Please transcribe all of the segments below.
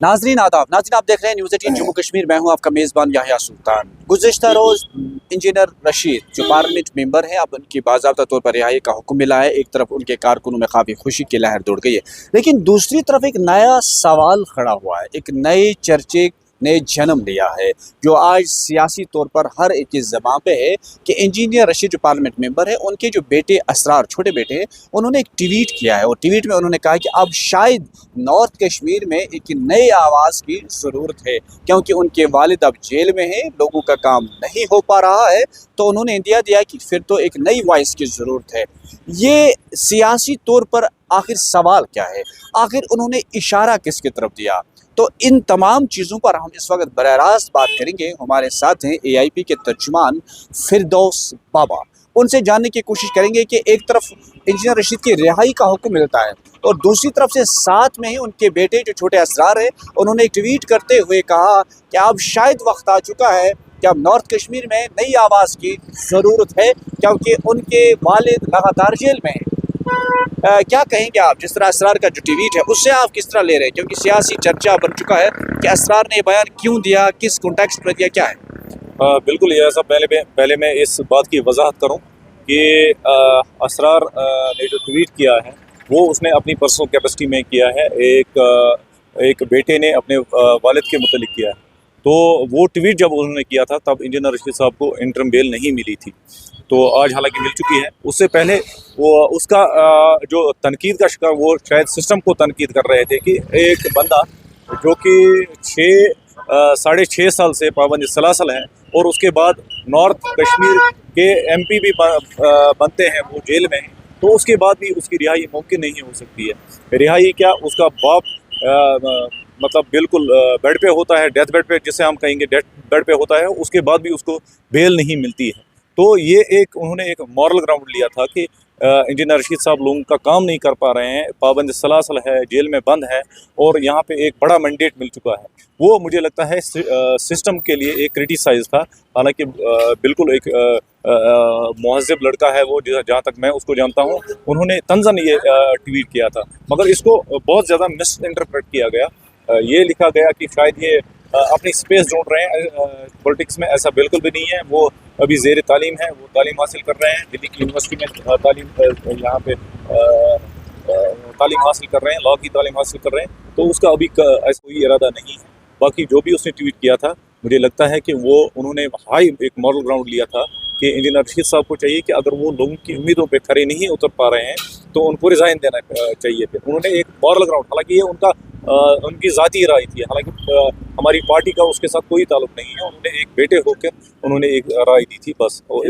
नाजरीन आदाब। नाजरीन आप देख रहे हैं न्यूज़ 18 जम्मू कश्मीर। मैं हूं आपका मेज़बान याहिया सुल्तान। गुज़िश्ता रोज़ इंजीनियर रशीद जो पार्लियामेंट मेंबर हैं, अब उनकी बाज़ाब्ता तौर पर रिहाई का हुक्म मिला है। एक तरफ उनके कारकुनों में काफ़ी खुशी की लहर दौड़ गई है, लेकिन दूसरी तरफ एक नया सवाल खड़ा हुआ है, एक नए चर्चे ने जन्म लिया है जो आज सियासी तौर पर हर एक की ज़बान पे है कि इंजीनियर रशीद जो पार्लियामेंट मेंबर है, उनके जो बेटे असरार, छोटे बेटे हैं, उन्होंने एक ट्वीट किया है और ट्वीट में उन्होंने कहा कि अब शायद नॉर्थ कश्मीर में एक नई आवाज़ की ज़रूरत है, क्योंकि उनके वालिद अब जेल में हैं, लोगों का काम नहीं हो पा रहा है। तो उन्होंने इंदिया दिया कि फिर तो एक नई वॉइस की ज़रूरत है। ये सियासी तौर पर आखिर सवाल क्या है, आखिर उन्होंने इशारा किसकी तरफ दिया? तो इन तमाम चीज़ों पर हम इस वक्त बराह रास्त बात करेंगे। हमारे साथ हैं AIP के तर्जुमान फिरदौस बाबा। उनसे जानने की कोशिश करेंगे कि एक तरफ इंजीनियर रशीद की रिहाई का हुक्म मिलता है और दूसरी तरफ से साथ में ही उनके बेटे जो छोटे असरार हैं, उन्होंने एक ट्वीट करते हुए कहा कि अब शायद वक्त आ चुका है कि अब नॉर्थ कश्मीर में नई आवाज़ की ज़रूरत है, क्योंकि उनके वालिद लगातार जेल में हैं। क्या कहेंगे आप, जिस तरह असरार का जो ट्वीट है उससे आप किस तरह ले रहे हैं? क्योंकि सियासी चर्चा बन चुका है कि असरार ने बयान क्यों दिया, किस कॉन्टेक्स्ट में दिया, क्या है? बिल्कुल, ये ऐसा पहले मैं इस बात की वजाहत करूं कि असरार ने जो ट्वीट किया है वो उसने अपनी पर्सनल कैपेसिटी में किया है। एक बेटे ने अपने वालिद के मुतल्लिक किया है। तो वो ट्वीट जब उन्होंने किया था तब इंजीनियर रशीद साहब को इंटरम बेल नहीं मिली थी, तो आज हालांकि मिल चुकी है। उससे पहले वो उसका जो तनकीद का शिकार, वो शायद सिस्टम को तनकीद कर रहे थे कि एक बंदा जो कि 6.5 साल से पाबंद सलासल है और उसके बाद नॉर्थ कश्मीर के MP भी बनते हैं, वो जेल में हैं, तो उसके बाद भी उसकी रिहाई मुमकिन नहीं हो सकती है। रिहाई क्या, उसका बाप मतलब बिल्कुल बेड पे होता है, डेथ बेड पे जिसे हम कहेंगे डेथ बेड पे होता है, उसके बाद भी उसको बेल नहीं मिलती है। तो ये उन्होंने एक मॉरल ग्राउंड लिया था कि इंजीनियर रशीद साहब लोगों का काम नहीं कर पा रहे हैं, पाबंद सलासल है, जेल में बंद है और यहाँ पे एक बड़ा मैंडेट मिल चुका है। वो मुझे लगता है सिस्टम के लिए एक क्रिटिसाइज था। हालांकि बिल्कुल एक मुहज़्ज़ब लड़का है वो, जहाँ तक मैं उसको जानता हूँ। उन्होंने तंज़न ये ट्वीट किया था, मगर इसको बहुत ज़्यादा मिस इंटरप्रेट किया गया। ये लिखा गया कि शायद ये अपनी स्पेस ढूंढ रहे हैं पॉलिटिक्स में। ऐसा बिल्कुल भी नहीं है। वो अभी ज़ेर तालीम है, वो तालीम हासिल कर रहे हैं, दिल्ली की यूनिवर्सिटी में तालीम यहाँ पे तालीम हासिल कर रहे हैं, लॉ की तालीम हासिल कर रहे हैं। तो उसका अभी ऐसा कोई इरादा नहीं है। बाकी जो भी उसने ट्वीट किया था, मुझे लगता है कि वो उन्होंने हाई एक मॉरल ग्राउंड लिया था कि इंजीनियर रशीद साहब को चाहिए कि अगर वो लोगों की उम्मीदों पे खरे नहीं उतर पा रहे हैं तो उनको रिज़ाइन देना चाहिए थे। उन्होंने एक मॉरल ग्राउंड, हालांकि ये उनकी ज़ाती राय थी, हालांकि हमारी पार्टी का उसके साथ कोई ताल्लुक नहीं है। उन्होंने एक बेटे होकर उन्होंने एक राय दी थी, बस। और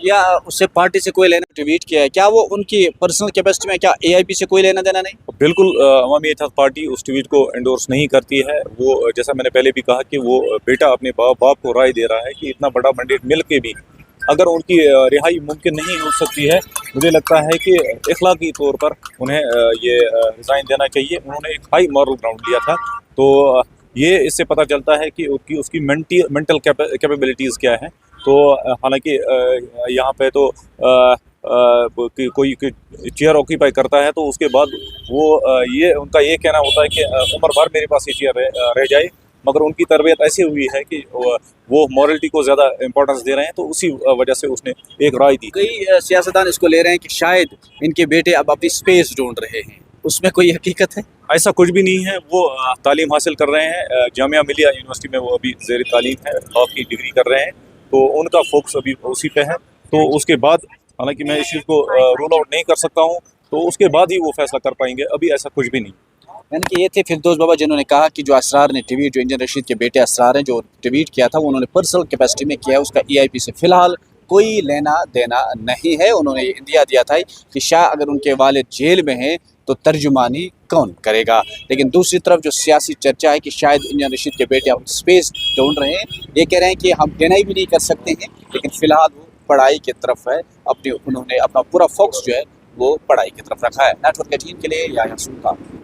या उससे पार्टी से कोई लेना ट्वीट किया है, क्या वो उनकी पर्सनल कैपेसिटी में, क्या AIP से कोई लेना देना नहीं? बिल्कुल, अवामी इत्तेहाद पार्टी उस ट्वीट को एंडोर्स नहीं करती है। वो, जैसा मैंने पहले भी कहा, कि वो बेटा अपने बाप को राय दे रहा है कि इतना बड़ा मैंडेट मिल के भी अगर उनकी रिहाई मुमकिन नहीं हो सकती है, मुझे लगता है कि इखलाकी तौर पर उन्हें ये रिज़ाइन देना चाहिए। उन्होंने एक हाई मॉरल ग्राउंड लिया था। तो ये इससे पता चलता है कि उसकी मेंटल कैपेबिलिटीज़ क्या है। तो हालांकि यहाँ पे तो कोई चेयर ऑक्यूपाई करता है तो उसके बाद वो ये उनका ये कहना होता है कि उम्र भर मेरे पास ये चेयर रह जाए, मगर उनकी तरबियत ऐसी हुई है कि वो मॉरलिटी को ज़्यादा इंपॉर्टेंस दे रहे हैं, तो उसी वजह से उसने एक राय दी। कई सियासतदान इसको ले रहे हैं कि शायद इनके बेटे अब अपनी स्पेस ढूंढ रहे हैं, उसमें कोई हकीकत है? ऐसा कुछ भी नहीं है। वो तालीम हासिल कर रहे हैं, जामिया मिलिया यूनिवर्सिटी में वो अभी ज़ेर तालीम है, लॉ की डिग्री कर रहे हैं, तो उनका फोकस अभी उसी पे है। तो उसके बाद, हालांकि मैं इस चीज़ को रूल आउट नहीं कर सकता हूँ, तो उसके बाद ही वो फैसला कर पाएंगे। अभी ऐसा कुछ भी नहीं। यानी कि ये थे फिरदौस बाबा, जिन्होंने कहा कि जो असरार ने ट्वीट, जो इंजीनियर रशीद के बेटे असरार हैं, जो ट्वीट किया था, वो उन्होंने पर्सनल कैपेसिटी में किया, उसका AIP से फ़िलहाल कोई लेना देना नहीं है। उन्होंने इंदिया दिया था कि शायद अगर उनके वालिद जेल में हैं तो तर्जुमानी कौन करेगा। लेकिन दूसरी तरफ जो सियासी चर्चा है कि शायद इंजीनियर रशीद के बेटे अब स्पेस ढूंढ रहे हैं, ये कह रहे हैं कि हम डिनाई भी नहीं कर सकते हैं, लेकिन फ़िलहाल वो पढ़ाई की तरफ है। उन्होंने अपना पूरा फोकस जो है वो पढ़ाई की तरफ रखा है। नेटवर्क 18 के लिए याहिया सुल्तान।